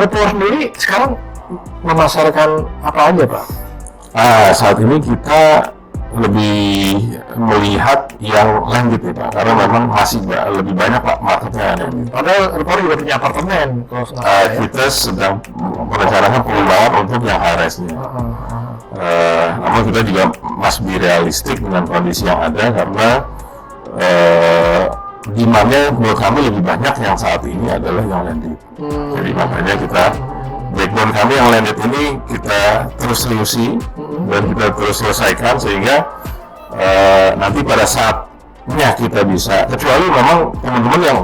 Repor sendiri sekarang memasarkan apa aja, Pak? Saat ini kita lebih melihat yang landed ya Pak, karena memang masih lebih banyak Pak marketnya. Padahal Repor juga punya apartemen. Kita sedang merencanakan pengembangan untuk yang high rise-nya. Namun kita juga masih realistik dengan kondisi yang ada karena demand-nya menurut kami lebih banyak yang saat ini adalah yang landed. Jadi makanya kita backbone kami yang landed ini kita terus seriusi dan kita terus selesaikan sehingga nanti pada saatnya kita bisa, kecuali memang teman-teman yang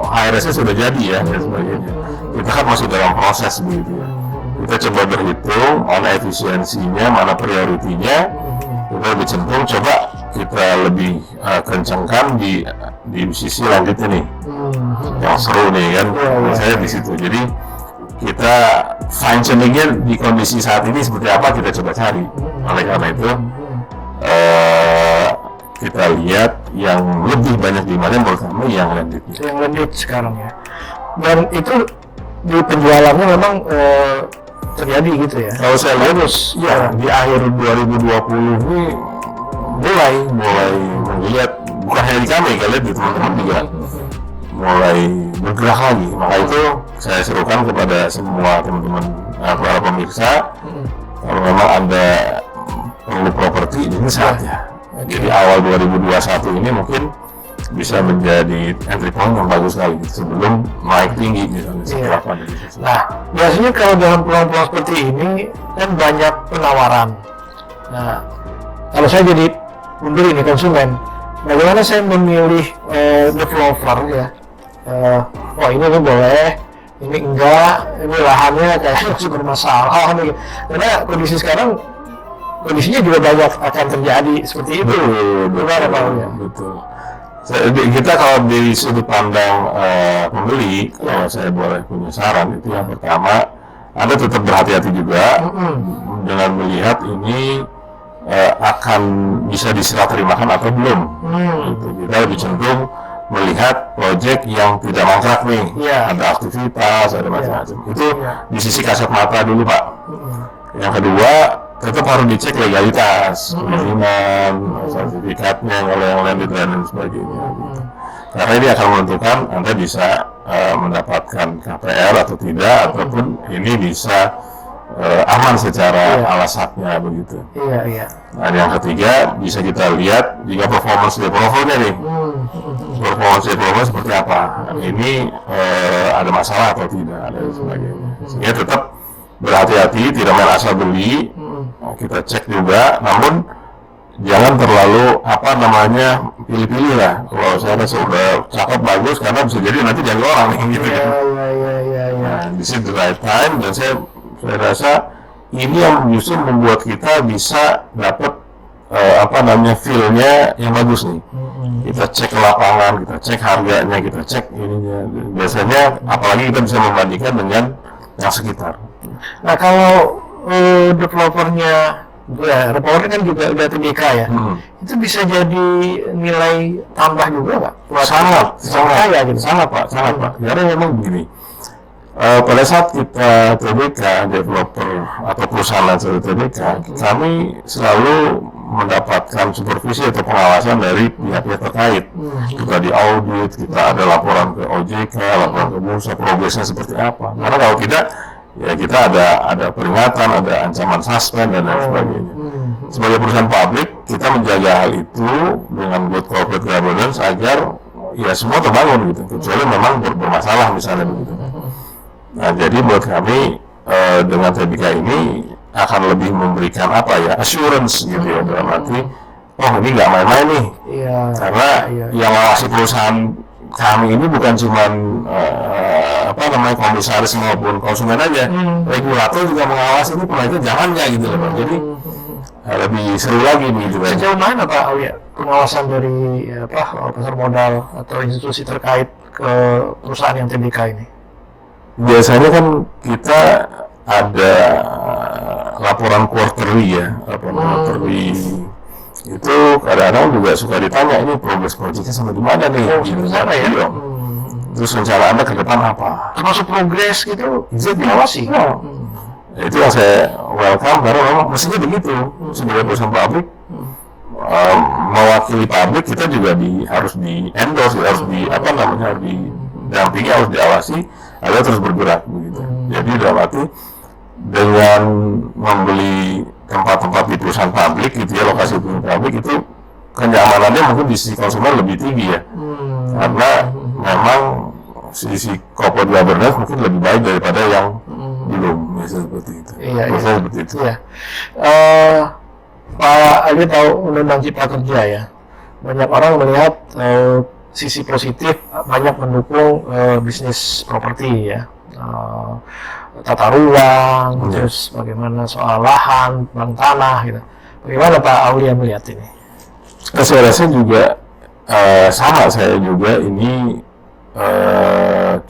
HRS-nya sudah jadi ya dan sebagainya, kita kan masih dalam proses begitu ya. Kita coba berhitung mana efisiensinya, mana prioritinya, kita lebih cenderung coba kita lebih kencangkan di sisi landed ini yang seru nih kan, saya di situ. Jadi kita fine tuningnya di kondisi saat ini seperti apa kita coba cari. Oleh karena itu kita lihat yang lebih banyak di mana menurut kami yang landed. Yang landed sekarang ya. Dan itu di penjualannya memang terjadi gitu ya. Kalau saya lihat ya di akhir 2020 ini mulai melihat, bukan hanya di kami, kalian di teman-teman juga mulai bergerak lagi. Maka itu saya serukan kepada semua teman-teman para pemirsa, kalau memang Anda perlu properti ini saatnya. Jadi awal 2021 ini mungkin bisa menjadi entry point yang bagus sekali sebelum naik tinggi misalnya setelah pandemi. Nah, biasanya kalau dalam peluang-peluang seperti ini kan banyak penawaran. Nah, kalau saya jadi pembeli ini konsumen, bagaimana saya memilih developer ya? Oh ini boleh, ini enggak, ini lahannya kayaknya masih bermasalah nih. Karena kondisi sekarang, kondisinya juga banyak akan terjadi seperti itu. Betul. Kita kalau dari sudut pandang pembeli, kalau saya boleh punya saran, itu yang pertama, Anda tetap berhati-hati juga dengan melihat ini akan bisa diserah terimakan atau belum. Kita lebih cenderung melihat proyek yang tidak mangkrak nih, ada aktivitas, ada macam-macam. Itu di sisi kasat mata dulu Pak. Yang kedua, tetap harus dicek legalitas, perizinan, sertifikatnya, kalau yang landed dan sebagainya. Karena ini akan menentukan Anda bisa mendapatkan KPR atau tidak, ataupun ini bisa aman secara alas haknya begitu. Nah, yang ketiga bisa kita lihat juga performance developernya nih. Performance developer seperti apa? Ini ada masalah atau tidak, dan sebagainya. Sehingga tetap berhati-hati, tidak main asal beli. Nah, kita cek juga, namun jangan terlalu pilih-pilih lah. Kalau saya rasa sudah cakep bagus, karena bisa jadi nanti jadi orang gitu kan. Nah, di situ right time, dan saya rasa ini yang justru membuat kita bisa dapat feel-nya yang bagus nih. Kita cek lapangan, kita cek harganya, kita cek ininya. Biasanya apalagi kita bisa membandingkan dengan yang sekitar. Nah kalau developernya, Repor kan juga udah TBK ya, itu bisa jadi nilai tambah juga Pak? Sangat Pak. Karena memang begini, pada saat kita TBK, developer atau perusahaan lansir TBK, kami selalu mendapatkan supervisi atau pengawasan dari pihak-pihak terkait. Kita diaudit, kita ada laporan ke OJK, laporan ke bursa, progresnya seperti apa. Karena kalau tidak, ya kita ada peringatan, ada ancaman suspend dan lain sebagainya. Sebagai perusahaan publik, kita menjaga hal itu dengan good corporate governance agar ya semua terbangun gitu, kecuali memang bermasalah misalnya begitu. Nah, jadi buat kami dengan TBK ini akan lebih memberikan assurance gitu ya, dalam arti ini nggak main-main nih, karena yang ngawasi perusahaan kami ini bukan cuma komisaris maupun konsumen aja, regulator juga mengawasi ini proyeknya jangan gitu loh Pak. Jadi lebih seru lagi begitu. Sejauh mana Pak pengawasan dari pasar modal atau institusi terkait ke perusahaan yang TBK ini? Biasanya kan kita ada laporan quarterly ya, quarterly itu kadang-kadang juga suka ditanya ini progres proyeknya sampai di mana nih, Sana ya. Terus rencana Anda ke depan apa? Termasuk progres gitu bisa diawasi. Itu yang saya welcome karena memang mestinya begitu. Sebagai perusahaan pabrik, mewakili pabrik kita juga harus di endorse, harus harus didampingi, harus diawasi agar terus bergerak begitu. Jadi dalam arti dengan membeli tempat-tempat di perusahaan pabrik gitu ya, lokasi perusahaan pabrik itu kenyamanannya mungkin di sisi konsumen lebih tinggi ya, karena memang sisi corporate governance mungkin lebih baik daripada yang belum, misalnya seperti itu. Iya. Seperti itu. Iya. Pak Ali tahu Undang-Undang Cipta Kerja ya. Banyak orang melihat sisi positif, banyak mendukung bisnis properti ya. Tata ruang, terus bagaimana soal lahan, bank tanah gitu. Bagaimana Pak Aulia melihat ini? Saya rasa juga sama, saya juga ini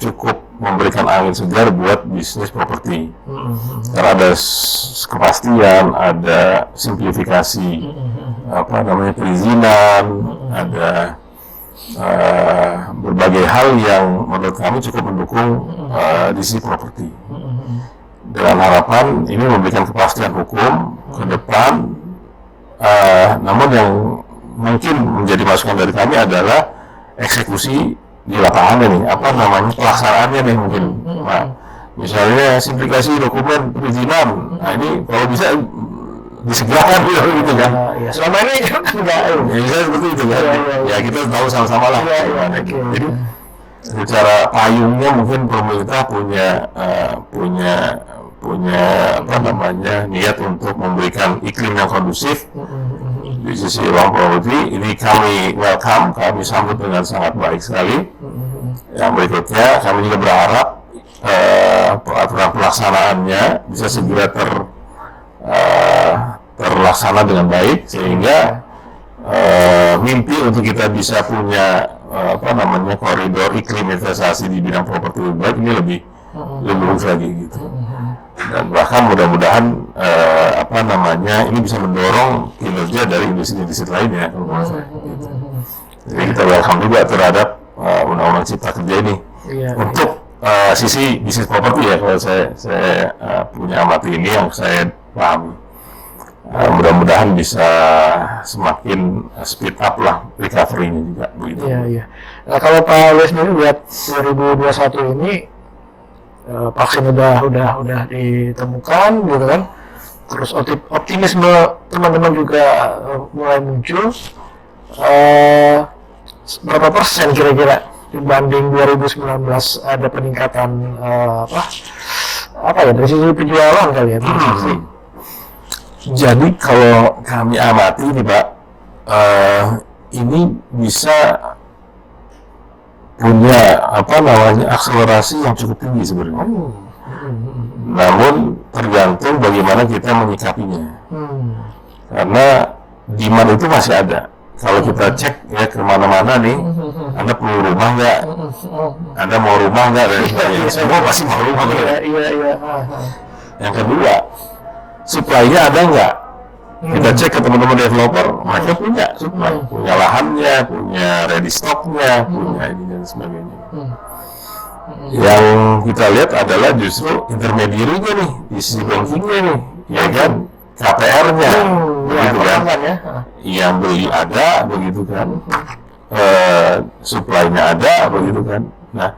cukup memberikan angin segar buat bisnis properti. Karena ada kepastian, ada simplifikasi, perizinan, ada berbagai hal yang menurut kami cukup mendukung di sisi properti. Dengan harapan ini memberikan kepastian hukum ke depan. Namun yang mungkin menjadi masukan dari kami adalah eksekusi di lapangan ini, pelaksanaannya nih mungkin. Nah, misalnya simplifikasi dokumen perizinan, nah ini kalau bisa disegerakan gitu kan. Ya, selama ini enggak. Ya bisa seperti itu kan. Ya kita tahu sama-sama lah. Jadi secara payungnya mungkin pemerintah punya niat untuk memberikan iklim yang kondusif di sisi ruang properti. Ini kami welcome, kami sambut dengan sangat baik sekali. Yang berikutnya kami juga berharap peraturan pelaksanaannya bisa segera terlaksana dengan baik, sehingga mimpi untuk kita bisa punya koridor iklim investasi di bidang properti lebih baik ini lebih bagus lagi gitu. Dan bahkan mudah-mudahan ini bisa mendorong kinerja dari industri-industri lainnya kalau gitu. Jadi kita welcome juga terhadap undang-undang cipta kerja ini untuk sisi bisnis properti ya, kalau saya punya amati ini yang saya pahami. Mudah-mudahan bisa semakin speed up lah recovery-nya juga begitu. Iya. Nah, kalau Pak Wes sendiri lihat 2021 ini vaksin udah ditemukan gitu kan. Terus optimisme teman-teman juga mulai muncul. Berapa persen kira-kira dibanding 2019 ada peningkatan dari sisi penjualan kali ya? Jadi kalau kami amati nih Pak, ini bisa punya akselerasi yang cukup tinggi sebenarnya. Namun tergantung bagaimana kita menyikapinya. Karena demand itu masih ada. Kalau kita cek ya kemana-mana nih, Anda perlu rumah nggak? Anda mau rumah nggak? Semua pasti mau rumah. Iya. Yang kedua, supply-nya ada nggak? Kita cek ke teman-teman developer, mereka punya supply, punya lahannya, punya ready stock-nya, punya ini dan sebagainya. Yang kita lihat adalah justru intermediary-nya nih, di sisi banking-nya nih, ya kan, KPR-nya, begitu kan? Yang beli ada, begitu kan? Supply-nya ada, begitu kan? Nah,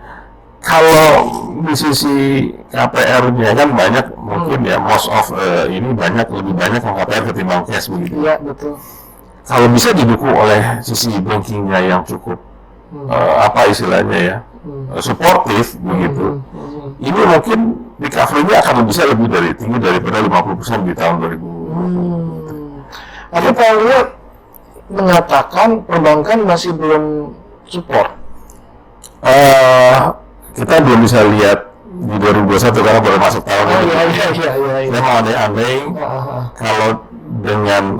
kalau di sisi KPR-nya kan banyak, mungkin ya most of ini lebih banyak yang KPR ketimbang cash begitu. Iya, betul. Kalau bisa didukung oleh sisi bankingnya yang cukup supportif begitu, ini mungkin recovery-nya akan bisa lebih tinggi daripada 50% di tahun 2020. Tapi Pak Aulia mengatakan perbankan masih belum support. Kita belum bisa lihat di 2021 karena baru masuk tahun ini. Iya. Kita mau andai-andai kalau dengan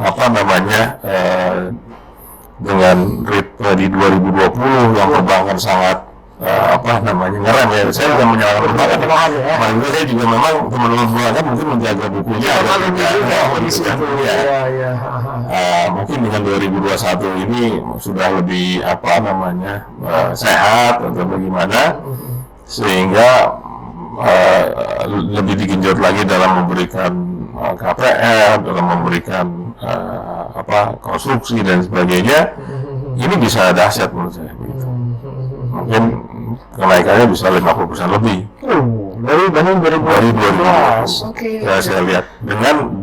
dengan rate di 2020 yang perbankan sangat ngerem ya. Saya bukan menyalahkan perbankan. Perbankan ya. Malah saya juga memang teman-teman perbankan mungkin menjaga bukunya. Kalau juga kondisi itu. Ya. Ya. Mungkin dengan 2021 ini sudah lebih sehat atau bagaimana, sehingga lebih digenjot lagi dalam memberikan KPR, dalam memberikan konstruksi dan sebagainya. Ini bisa dahsyat menurut saya. Begitu. Mungkin kenaikannya bisa 50% lebih. Dari 2012. Oke. Ya, saya lihat dengan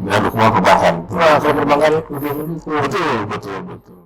dukungan perbankan. Nah, kalau perbankan lebih Betul.